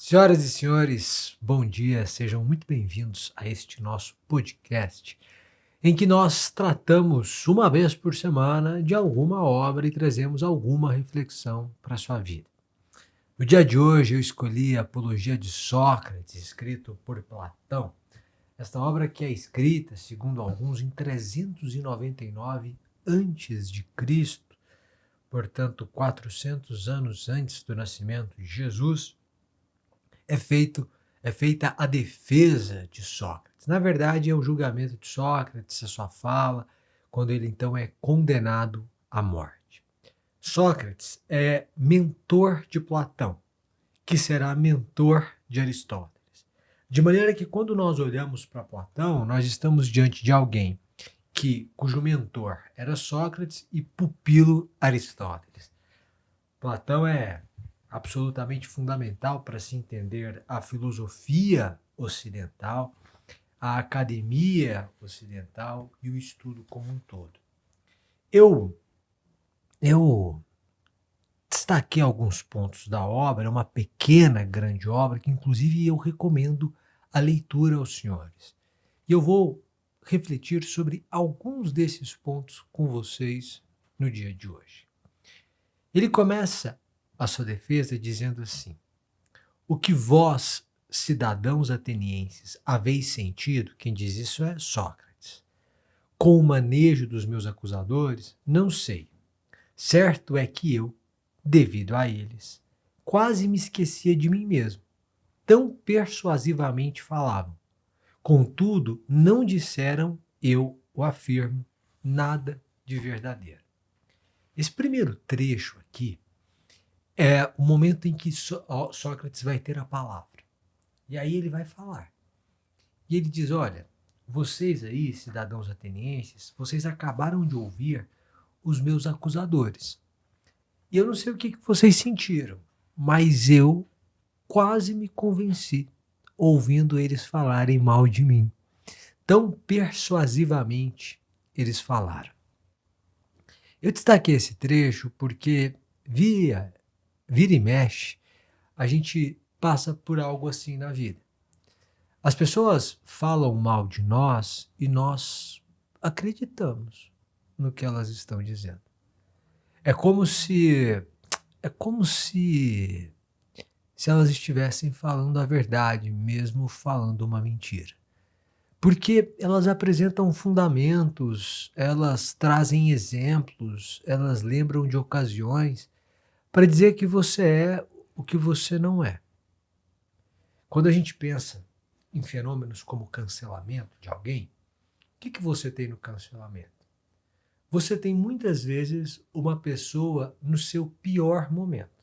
Senhoras e senhores, bom dia, sejam muito bem-vindos a este nosso podcast, em que nós tratamos uma vez por semana de alguma obra e trazemos alguma reflexão para a sua vida. No dia de hoje eu escolhi a Apologia de Sócrates, escrito por Platão. Esta obra que é escrita, segundo alguns, em 399 antes de Cristo, portanto 400 anos antes do nascimento de Jesus, é feita a defesa de Sócrates. Na verdade, é o julgamento de Sócrates, a sua fala, quando ele então é condenado à morte. Sócrates é mentor de Platão, que será mentor de Aristóteles. De maneira que quando nós olhamos para Platão, nós estamos diante de alguém cujo mentor era Sócrates e pupilo Aristóteles. Platão é absolutamente fundamental para se entender a filosofia ocidental, a academia ocidental e o estudo como um todo. Eu destaquei alguns pontos da obra, é uma pequena, grande obra, que inclusive eu recomendo a leitura aos senhores. E eu vou refletir sobre alguns desses pontos com vocês no dia de hoje. Ele começa a sua defesa dizendo assim: o que vós, cidadãos atenienses, haveis sentido, quem diz isso é Sócrates, com o manejo dos meus acusadores, não sei. Certo é que eu, devido a eles, quase me esquecia de mim mesmo. Tão persuasivamente falavam. Contudo, não disseram, eu o afirmo, nada de verdadeiro. Esse primeiro trecho aqui é o momento em que Sócrates vai ter a palavra. E aí ele vai falar. E ele diz: olha, vocês aí, cidadãos atenienses, vocês acabaram de ouvir os meus acusadores. E eu não sei o que vocês sentiram, mas eu quase me convenci ouvindo eles falarem mal de mim. Tão persuasivamente eles falaram. Eu destaquei esse trecho porque vira e mexe, a gente passa por algo assim na vida. As pessoas falam mal de nós e nós acreditamos no que elas estão dizendo. É como se se elas estivessem falando a verdade, mesmo falando uma mentira. Porque elas apresentam fundamentos, elas trazem exemplos, elas lembram de ocasiões para dizer que você é o que você não é. Quando a gente pensa em fenômenos como cancelamento de alguém, o que você tem no cancelamento? Você tem muitas vezes uma pessoa no seu pior momento.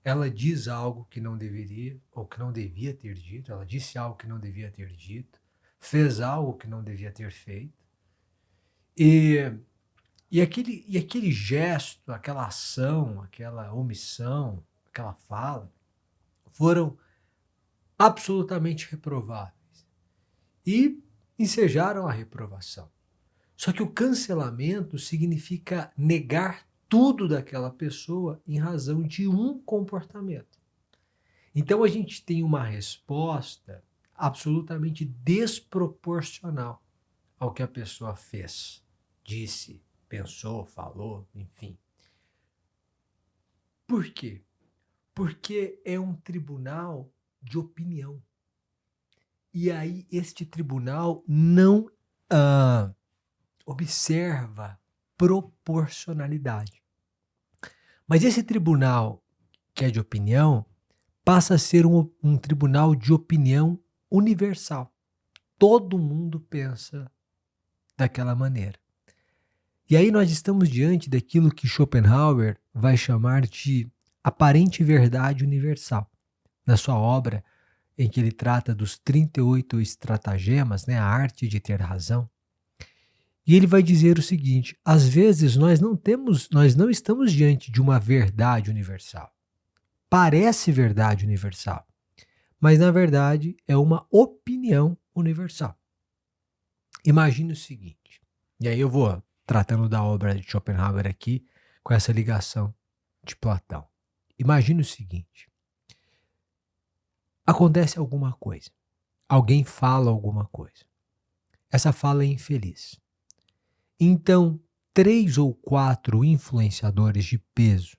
Ela diz algo que não deveria ou que não devia ter dito, ela disse algo que não devia ter dito, fez algo que não devia ter feito. E aquele gesto, aquela ação, aquela omissão, aquela fala, foram absolutamente reprováveis e ensejaram a reprovação. Só que o cancelamento significa negar tudo daquela pessoa em razão de um comportamento. Então a gente tem uma resposta absolutamente desproporcional ao que a pessoa fez, disse, pensou, falou, enfim. Por quê? Porque é um tribunal de opinião. E aí este tribunal não observa proporcionalidade. Mas esse tribunal que é de opinião passa a ser um tribunal de opinião universal. Todo mundo pensa daquela maneira. E aí nós estamos diante daquilo que Schopenhauer vai chamar de aparente verdade universal. Na sua obra, em que ele trata dos 38 estratagemas, né, a arte de ter razão. E ele vai dizer o seguinte: às vezes nós não estamos diante de uma verdade universal. Parece verdade universal, mas na verdade é uma opinião universal. Imagine o seguinte, e aí eu vou tratando da obra de Schopenhauer aqui com essa ligação de Platão. Imagine o seguinte: Acontece alguma coisa. Alguém fala alguma coisa. Essa fala é infeliz. Então, 3 ou 4 influenciadores de peso,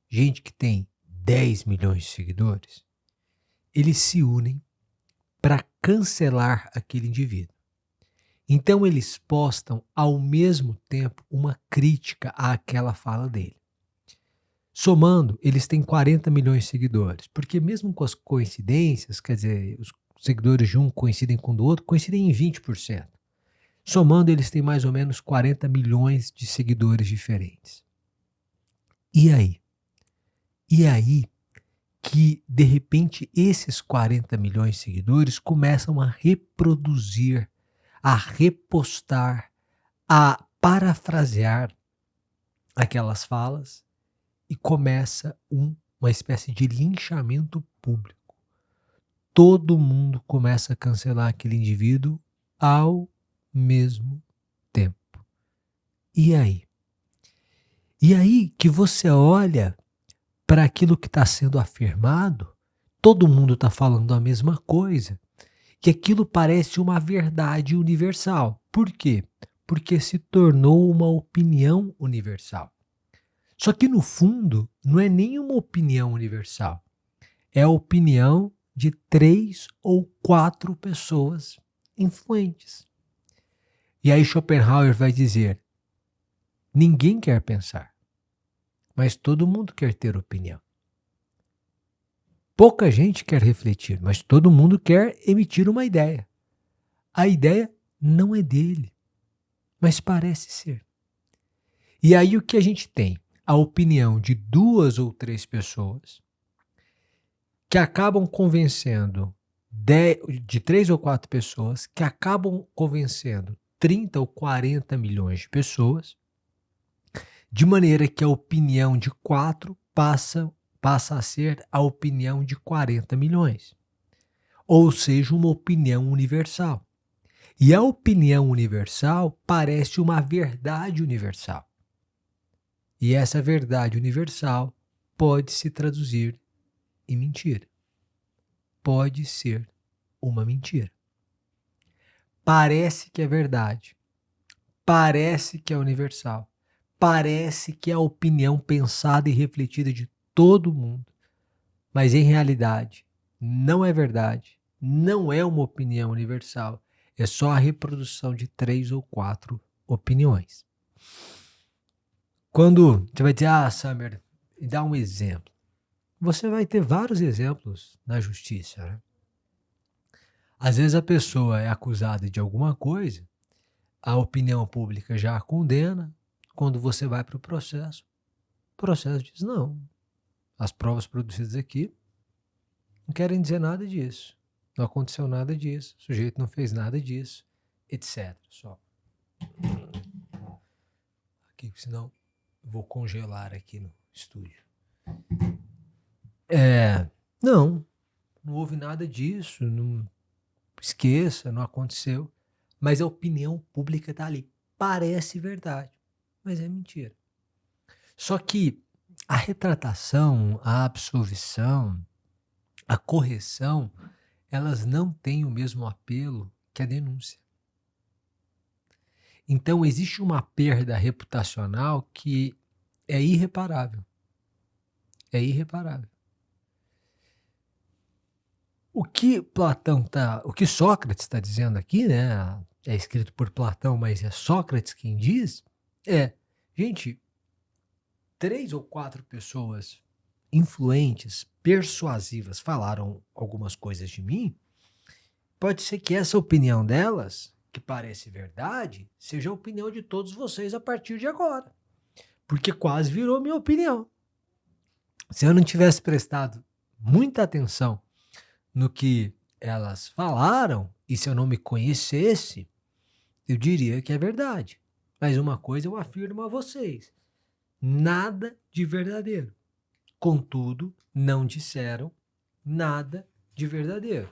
gente que tem 10 milhões de seguidores, eles se unem para cancelar aquele indivíduo. Então, eles postam ao mesmo tempo uma crítica àquela fala dele. Somando, eles têm 40 milhões de seguidores, porque mesmo com as coincidências, quer dizer, os seguidores de um coincidem com o do outro, coincidem em 20%. Somando, eles têm mais ou menos 40 milhões de seguidores diferentes. E aí? E aí que, de repente, esses 40 milhões de seguidores começam a reproduzir, a repostar, a parafrasear aquelas falas e começa uma espécie de linchamento público. Todo mundo começa a cancelar aquele indivíduo ao mesmo tempo. E aí? E aí que você olha para aquilo que está sendo afirmado, todo mundo está falando a mesma coisa, que aquilo parece uma verdade universal. Por quê? Porque se tornou uma opinião universal. Só que no fundo, não é nenhuma opinião universal. É a opinião de 3 ou 4 pessoas influentes. E aí Schopenhauer vai dizer: ninguém quer pensar, mas todo mundo quer ter opinião. Pouca gente quer refletir, mas todo mundo quer emitir uma ideia. A ideia não é dele, mas parece ser. E aí o que a gente tem? A opinião de 2 ou 3 pessoas que acabam convencendo de 3 ou 4 pessoas que acabam convencendo 30 ou 40 milhões de pessoas, de maneira que a opinião de 4 passa a ser a opinião de 40 milhões. Ou seja, uma opinião universal. E a opinião universal parece uma verdade universal. E essa verdade universal pode se traduzir em mentira. Pode ser uma mentira. Parece que é verdade. Parece que é universal. Parece que é a opinião pensada e refletida de todo mundo. Mas em realidade, não é verdade. Não é uma opinião universal. É só a reprodução de 3 ou 4 opiniões. Quando você vai dizer, Summer, dá um exemplo. Você vai ter vários exemplos na justiça, né? Às vezes a pessoa é acusada de alguma coisa, a opinião pública já a condena. Quando você vai para o processo diz não. As provas produzidas aqui não querem dizer nada disso. Não aconteceu nada disso. O sujeito não fez nada disso, etc. Só. Aqui, senão vou congelar aqui no estúdio. Não houve nada disso. Não esqueça, não aconteceu. Mas a opinião pública está ali. Parece verdade, mas é mentira. Só que a retratação, a absolvição, a correção, elas não têm o mesmo apelo que a denúncia. Então existe uma perda reputacional que é irreparável. É irreparável. O que Sócrates está dizendo aqui, né? É escrito por Platão, mas é Sócrates quem diz, gente, 3 ou 4 pessoas influentes, persuasivas, falaram algumas coisas de mim, pode ser que essa opinião delas, que parece verdade, seja a opinião de todos vocês a partir de agora. Porque quase virou minha opinião. Se eu não tivesse prestado muita atenção no que elas falaram, e se eu não me conhecesse, eu diria que é verdade. Mas uma coisa eu afirmo a vocês: nada de verdadeiro. Contudo, não disseram nada de verdadeiro.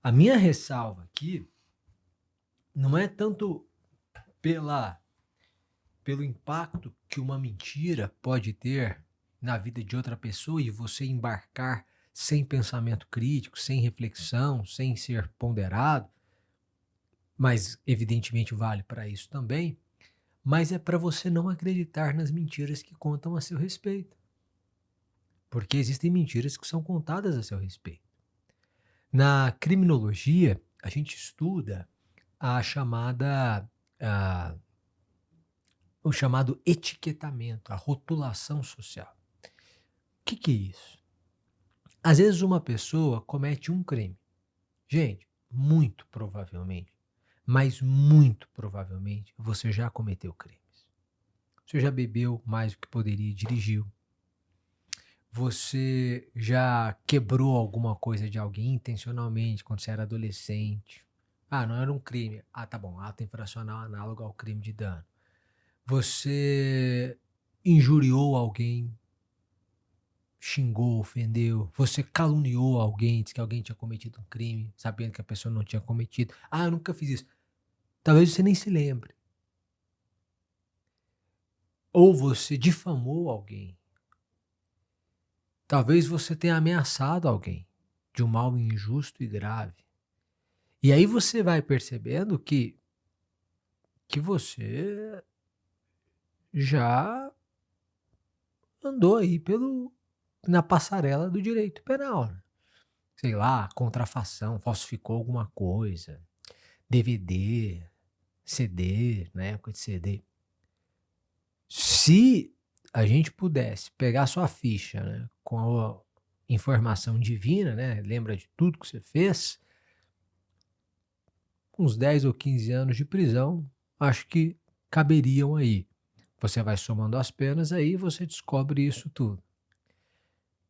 A minha ressalva aqui não é tanto pelo impacto que uma mentira pode ter na vida de outra pessoa e você embarcar sem pensamento crítico, sem reflexão, sem ser ponderado, mas evidentemente vale para isso também, mas é para você não acreditar nas mentiras que contam a seu respeito, porque existem mentiras que são contadas a seu respeito. Na criminologia, a gente estuda a chamada, ah, o chamado etiquetamento, a rotulação social. O que é isso? Às vezes uma pessoa comete um crime. Gente, muito provavelmente, mas muito provavelmente, você já cometeu crimes. Você já bebeu mais do que poderia e dirigiu. Você já quebrou alguma coisa de alguém intencionalmente quando você era adolescente. Ah, não era um crime. Ah, tá bom, ato infracional análogo ao crime de dano. Você injuriou alguém, xingou, ofendeu. Você caluniou alguém, disse que alguém tinha cometido um crime, sabendo que a pessoa não tinha cometido. Ah, eu nunca fiz isso. Talvez você nem se lembre. Ou você difamou alguém. Talvez você tenha ameaçado alguém de um mal injusto e grave. E aí você vai percebendo que você já andou aí na passarela do direito penal, né? Sei lá, contrafação, falsificou alguma coisa, DVD, CD, na época de CD. Se a gente pudesse pegar sua ficha, né, com a informação divina, né, lembra de tudo que você fez, uns 10 ou 15 anos de prisão, acho que caberiam aí. Você vai somando as penas, aí você descobre isso tudo.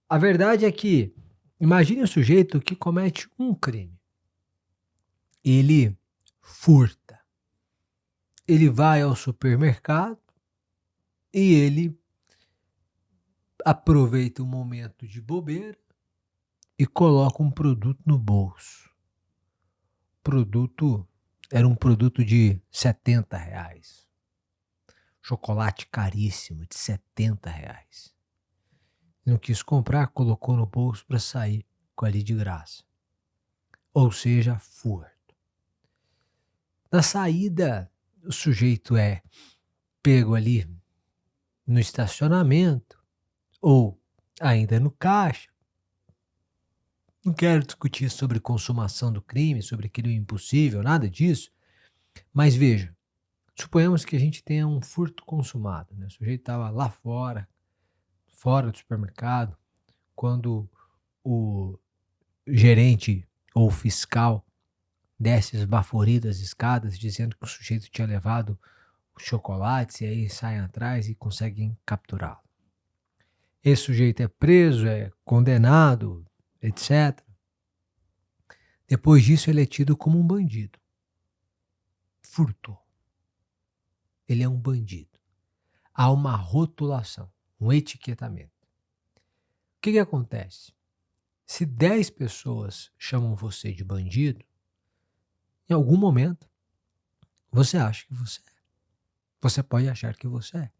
A verdade é que, imagine o sujeito que comete um crime. Ele furta. Ele vai ao supermercado e ele aproveita um momento de bobeira e coloca um produto no bolso. Produto era um produto de R$ 70. Chocolate caríssimo de R$ 70. Não quis comprar, colocou no bolso para sair com ali de graça. Ou seja, furto. Na saída, o sujeito é pego ali no estacionamento ou ainda no caixa. Não quero discutir sobre consumação do crime, sobre crime impossível, nada disso. Mas veja, suponhamos que a gente tenha um furto consumado, né? O sujeito estava lá fora do supermercado, quando o gerente ou fiscal desce esbaforido as escadas, dizendo que o sujeito tinha levado os chocolates, e aí saem atrás e conseguem capturá-lo. Esse sujeito é preso, é condenado, etc. Depois disso, ele é tido como um bandido. Furtou. Ele é um bandido. Há uma rotulação, um etiquetamento. O que acontece? Se 10 pessoas chamam você de bandido, em algum momento você acha que você é. Você pode achar que você é.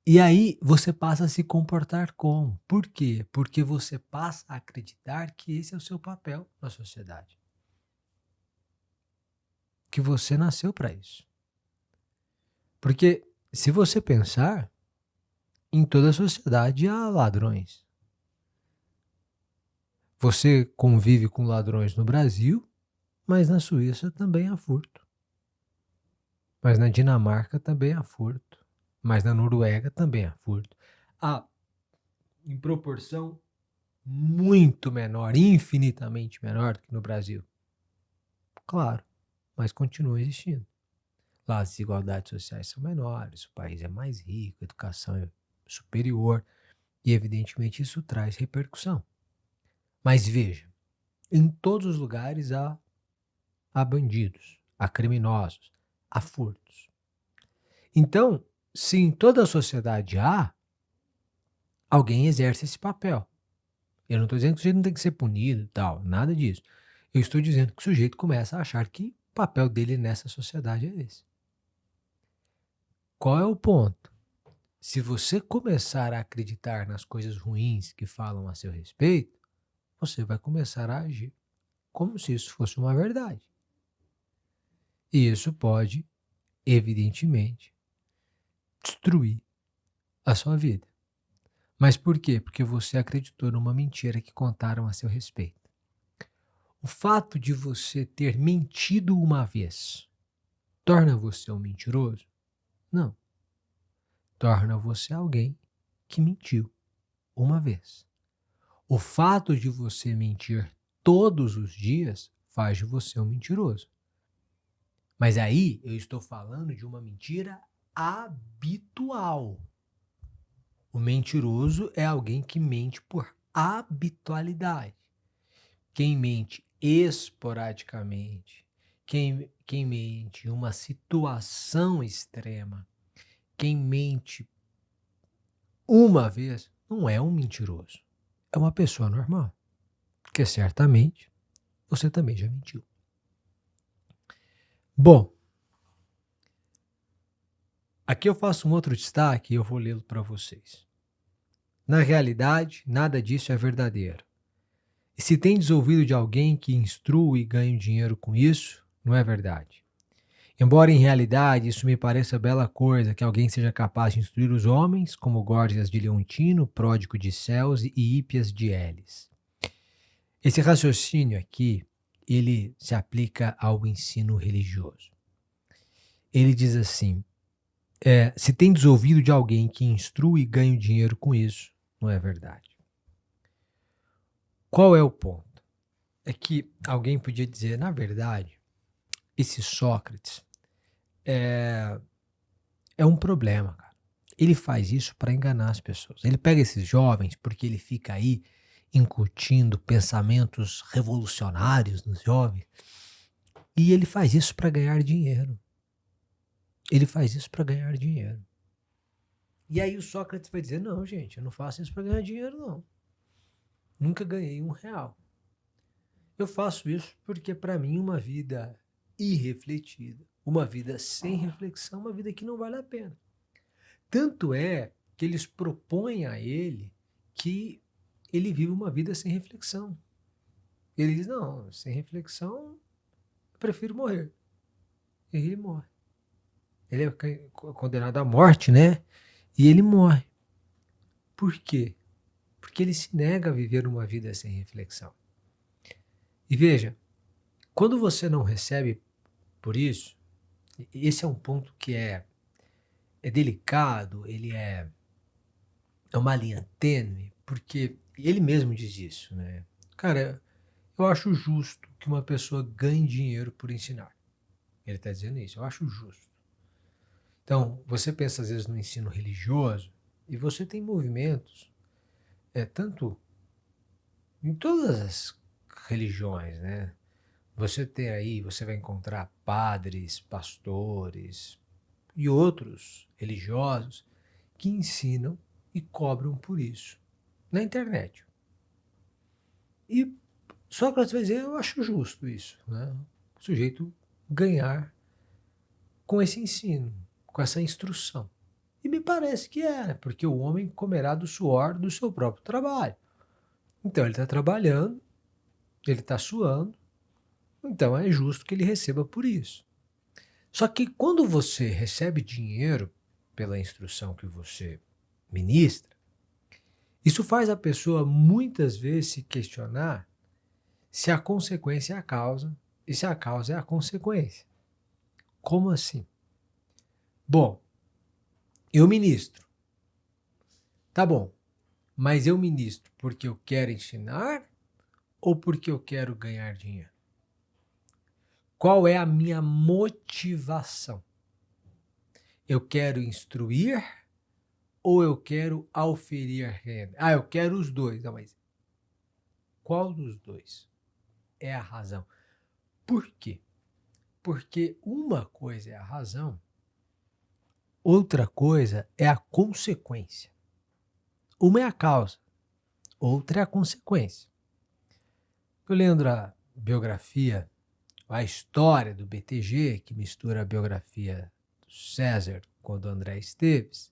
E aí você passa a se comportar como? Por quê? Porque você passa a acreditar que esse é o seu papel na sociedade. Que você nasceu para isso. Porque se você pensar, em toda a sociedade há ladrões. Você convive com ladrões no Brasil, mas na Suíça também há furto. Mas na Dinamarca também há furto. Mas na Noruega também há furto. Há, em proporção muito menor, infinitamente menor do que no Brasil. Claro, mas continua existindo. Lá as desigualdades sociais são menores, o país é mais rico, a educação é superior e evidentemente isso traz repercussão. Mas veja, em todos os lugares há bandidos, há criminosos, há furtos. Então, se em toda a sociedade há, alguém exerce esse papel. Eu não estou dizendo que o sujeito não tem que ser punido e tal, nada disso. Eu estou dizendo que o sujeito começa a achar que o papel dele nessa sociedade é esse. Qual é o ponto? Se você começar a acreditar nas coisas ruins que falam a seu respeito, você vai começar a agir como se isso fosse uma verdade. E isso pode, evidentemente, destruir a sua vida. Mas por quê? Porque você acreditou numa mentira que contaram a seu respeito. O fato de você ter mentido uma vez torna você um mentiroso? Não. Torna você alguém que mentiu uma vez. O fato de você mentir todos os dias faz de você um mentiroso. Mas aí eu estou falando de uma mentira habitual. O mentiroso é alguém que mente por habitualidade. Quem mente esporadicamente, quem mente em uma situação extrema, quem mente uma vez, não é um mentiroso. É uma pessoa normal. Porque certamente você também já mentiu. Bom, aqui eu faço um outro destaque e eu vou lê-lo para vocês. Na realidade, nada disso é verdadeiro. E se tendes ouvido de alguém que instrui e ganha dinheiro com isso, não é verdade. Embora em realidade isso me pareça bela coisa que alguém seja capaz de instruir os homens, como Górgias de Leontino, Pródigo de Celse e Hípias de Elis. Esse raciocínio aqui, ele se aplica ao ensino religioso. Ele diz assim, se tendes ouvido de alguém que instrui e ganha dinheiro com isso, não é verdade. Qual é o ponto? É que alguém podia dizer, na verdade, esse Sócrates é um problema, cara. Ele faz isso para enganar as pessoas. Ele pega esses jovens porque ele fica aí incutindo pensamentos revolucionários nos jovens e ele faz isso para ganhar dinheiro. Ele faz isso para ganhar dinheiro. E aí o Sócrates vai dizer, não, gente, eu não faço isso para ganhar dinheiro, não. Nunca ganhei R$1. Eu faço isso porque, para mim, uma vida irrefletida, uma vida sem reflexão, uma vida que não vale a pena. Tanto é que eles propõem a ele que ele vive uma vida sem reflexão. Ele diz, não, sem reflexão, eu prefiro morrer. E ele morre. Ele é condenado à morte, né? E ele morre. Por quê? Porque ele se nega a viver uma vida sem reflexão. E veja, quando você não recebe por isso, esse é um ponto que é delicado, ele é uma linha tênue, porque ele mesmo diz isso, né? Cara, eu acho justo que uma pessoa ganhe dinheiro por ensinar. Ele está dizendo isso, eu acho justo. Então, você pensa às vezes no ensino religioso e você tem movimentos, tanto em todas as religiões, né? Você tem aí, você vai encontrar padres, pastores e outros religiosos que ensinam e cobram por isso na internet. E Sócrates vai dizer, eu acho justo isso, né? O sujeito ganhar com esse ensino, com essa instrução. E me parece que é, porque o homem comerá do suor do seu próprio trabalho. Então ele está trabalhando, ele está suando, então é justo que ele receba por isso. Só que quando você recebe dinheiro pela instrução que você ministra, isso faz a pessoa muitas vezes se questionar se a consequência é a causa e se a causa é a consequência. Como assim? Bom, eu ministro. Tá bom, mas eu ministro porque eu quero ensinar ou porque eu quero ganhar dinheiro? Qual é a minha motivação? Eu quero instruir ou eu quero auferir renda? Ah, eu quero os dois. Não, mas qual dos dois é a razão? Por quê? Porque uma coisa é a razão, outra coisa é a consequência. Uma é a causa, outra é a consequência. Eu lendo a biografia, a história do BTG, que mistura a biografia do César com a do André Esteves,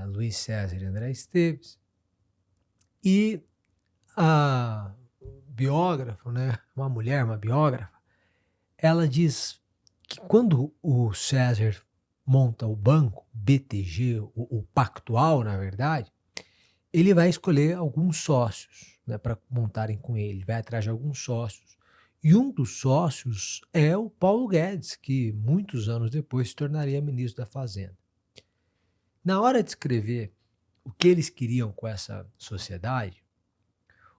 Luiz César e André Esteves, e a biógrafa, né, uma biógrafa, ela diz que quando o César monta o banco, BTG, o Pactual, na verdade, ele vai escolher alguns sócios, né, para montarem com ele, vai atrás de alguns sócios. E um dos sócios é o Paulo Guedes, que muitos anos depois se tornaria ministro da Fazenda. Na hora de escrever o que eles queriam com essa sociedade,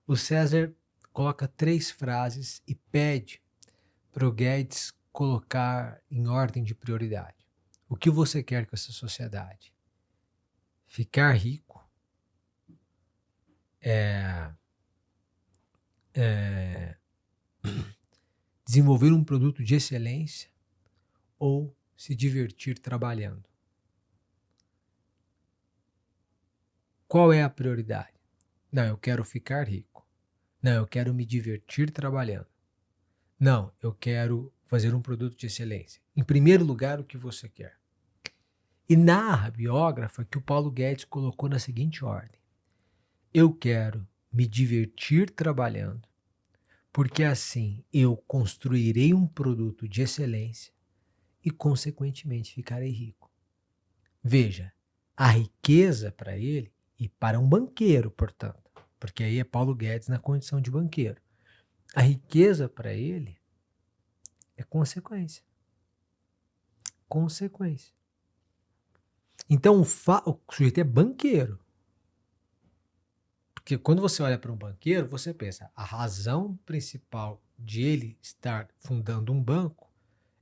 o César coloca 3 frases e pede para o Guedes colocar em ordem de prioridade. O que você quer com essa sociedade? Ficar rico, desenvolver um produto de excelência ou se divertir trabalhando? Qual é a prioridade? Não, eu quero ficar rico. Não, eu quero me divertir trabalhando. Não, eu quero fazer um produto de excelência. Em primeiro lugar, o que você quer? E narra a biógrafa que o Paulo Guedes colocou na seguinte ordem: eu quero me divertir trabalhando, porque assim eu construirei um produto de excelência e, consequentemente, ficarei rico. Veja, a riqueza para ele, e para um banqueiro, portanto, porque aí é Paulo Guedes na condição de banqueiro, a riqueza para ele é consequência. Consequência. Então o sujeito é banqueiro. Porque quando você olha para um banqueiro, você pensa, a razão principal de ele estar fundando um banco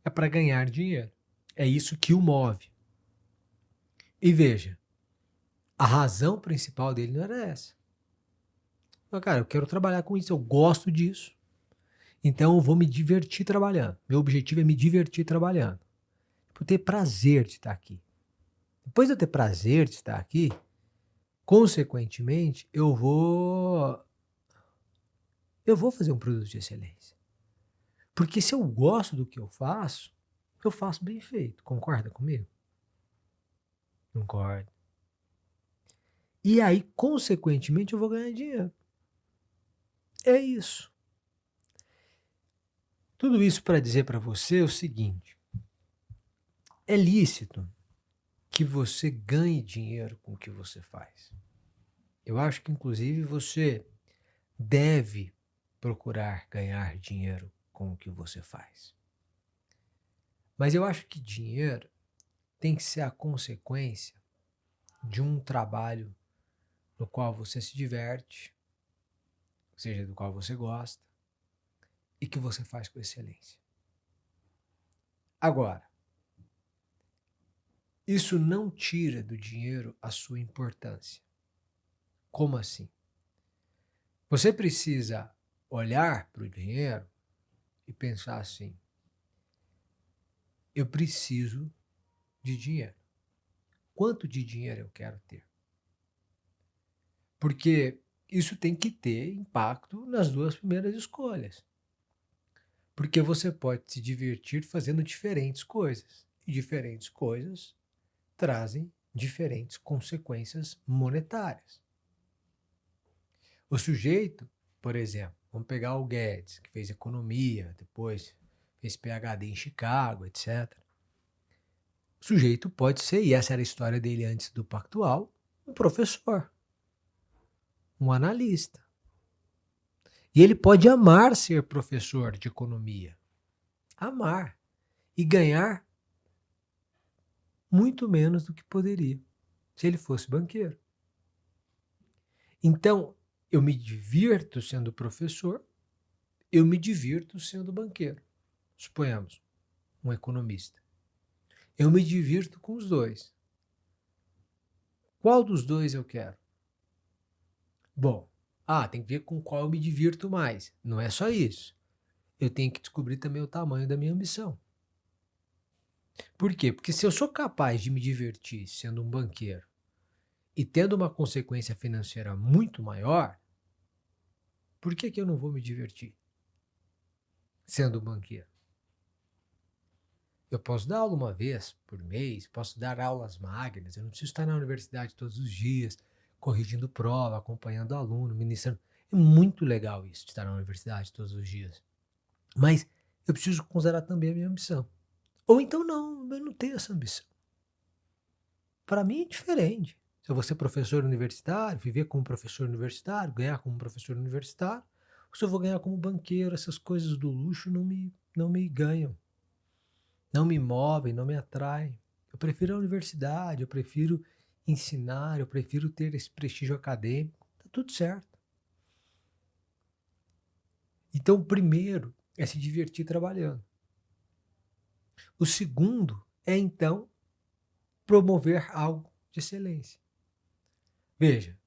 é para ganhar dinheiro. É isso que o move. E veja, a razão principal dele não era essa. Cara, eu quero trabalhar com isso, eu gosto disso. Então eu vou me divertir trabalhando. Meu objetivo é me divertir trabalhando. Por ter prazer de estar aqui. Depois de eu ter prazer de estar aqui, consequentemente, eu vou fazer um produto de excelência. Porque se eu gosto do que eu faço bem feito. Concorda comigo? Concordo. E aí, consequentemente, eu vou ganhar dinheiro. É isso. Tudo isso para dizer para você o seguinte: é lícito que você ganhe dinheiro com o que você faz. Eu acho que, inclusive, você deve procurar ganhar dinheiro com o que você faz. Mas eu acho que dinheiro tem que ser a consequência de um trabalho no qual você se diverte, ou seja, do qual você gosta, e que você faz com excelência. Agora, isso não tira do dinheiro a sua importância. Como assim? Você precisa olhar para o dinheiro e pensar assim: eu preciso de dinheiro. Quanto de dinheiro eu quero ter? Porque isso tem que ter impacto nas 2 primeiras escolhas. Porque você pode se divertir fazendo diferentes coisas. E diferentes coisas trazem diferentes consequências monetárias. O sujeito, por exemplo, vamos pegar o Guedes, que fez economia, depois fez PhD em Chicago, etc. O sujeito pode ser, e essa era a história dele antes do Pactual, um professor, um analista. E ele pode amar ser professor de economia. Amar. E ganhar muito menos do que poderia se ele fosse banqueiro. Então, eu me divirto sendo professor, eu me divirto sendo banqueiro. Suponhamos, um economista. Eu me divirto com os dois. Qual dos dois eu quero? Bom, tem que ver com qual eu me divirto mais. Não é só isso. Eu tenho que descobrir também o tamanho da minha ambição. Por quê? Porque se eu sou capaz de me divertir sendo um banqueiro e tendo uma consequência financeira muito maior, por que eu não vou me divertir sendo um banqueiro? Eu posso dar aula uma vez por mês, posso dar aulas magnas, eu não preciso estar na universidade todos os dias, corrigindo prova, acompanhando aluno, ministrando. É muito legal isso, de estar na universidade todos os dias. Mas eu preciso considerar também a minha ambição. Ou então não, eu não tenho essa ambição. Para mim é diferente. Se eu vou ser professor universitário, viver como professor universitário, ganhar como professor universitário, ou se eu vou ganhar como banqueiro, essas coisas do luxo não me ganham, não me movem, não me atraem. Eu prefiro a universidade, eu prefiro ensinar, eu prefiro ter esse prestígio acadêmico. Tá tudo certo. Então, o primeiro é se divertir trabalhando. O segundo é, então, promover algo de excelência. Veja,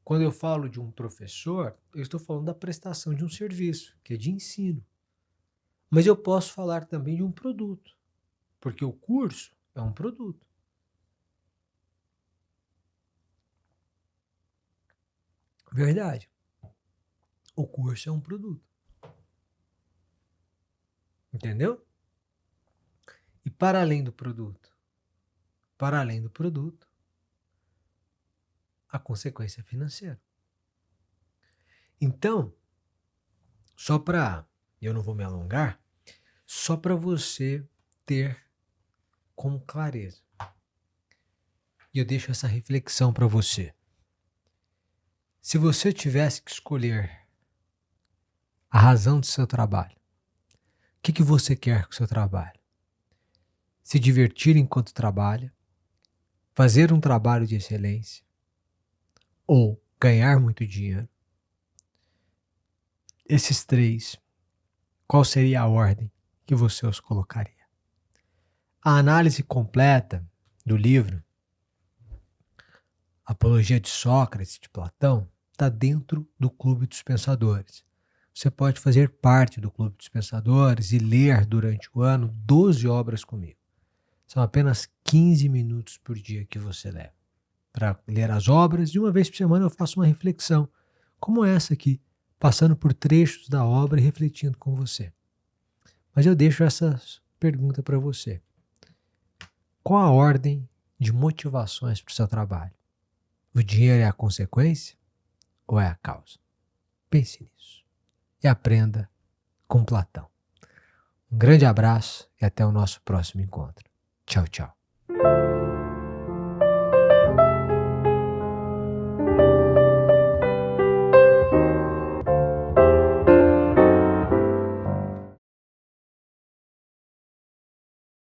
quando eu falo de um professor, eu estou falando da prestação de um serviço, que é de ensino. Mas eu posso falar também de um produto, porque o curso é um produto. Verdade. O curso é um produto. Entendeu? E para além do produto, a consequência financeira. Então, eu não vou me alongar, só para você ter com clareza. E eu deixo essa reflexão para você. Se você tivesse que escolher a razão do seu trabalho, o que você quer com o seu trabalho? Se divertir enquanto trabalha, fazer um trabalho de excelência ou ganhar muito dinheiro? Esses três, qual seria a ordem que você os colocaria? A análise completa do livro Apologia de Sócrates, de Platão, está dentro do Clube dos Pensadores. Você pode fazer parte do Clube dos Pensadores e ler durante o ano 12 obras comigo. São apenas 15 minutos por dia que você leva para ler as obras, e uma vez por semana eu faço uma reflexão, como essa aqui, passando por trechos da obra e refletindo com você. Mas eu deixo essa pergunta para você. Qual a ordem de motivações para o seu trabalho? O dinheiro é a consequência ou é a causa? Pense nisso e aprenda com Platão. Um grande abraço e até o nosso próximo encontro. Tchau, tchau.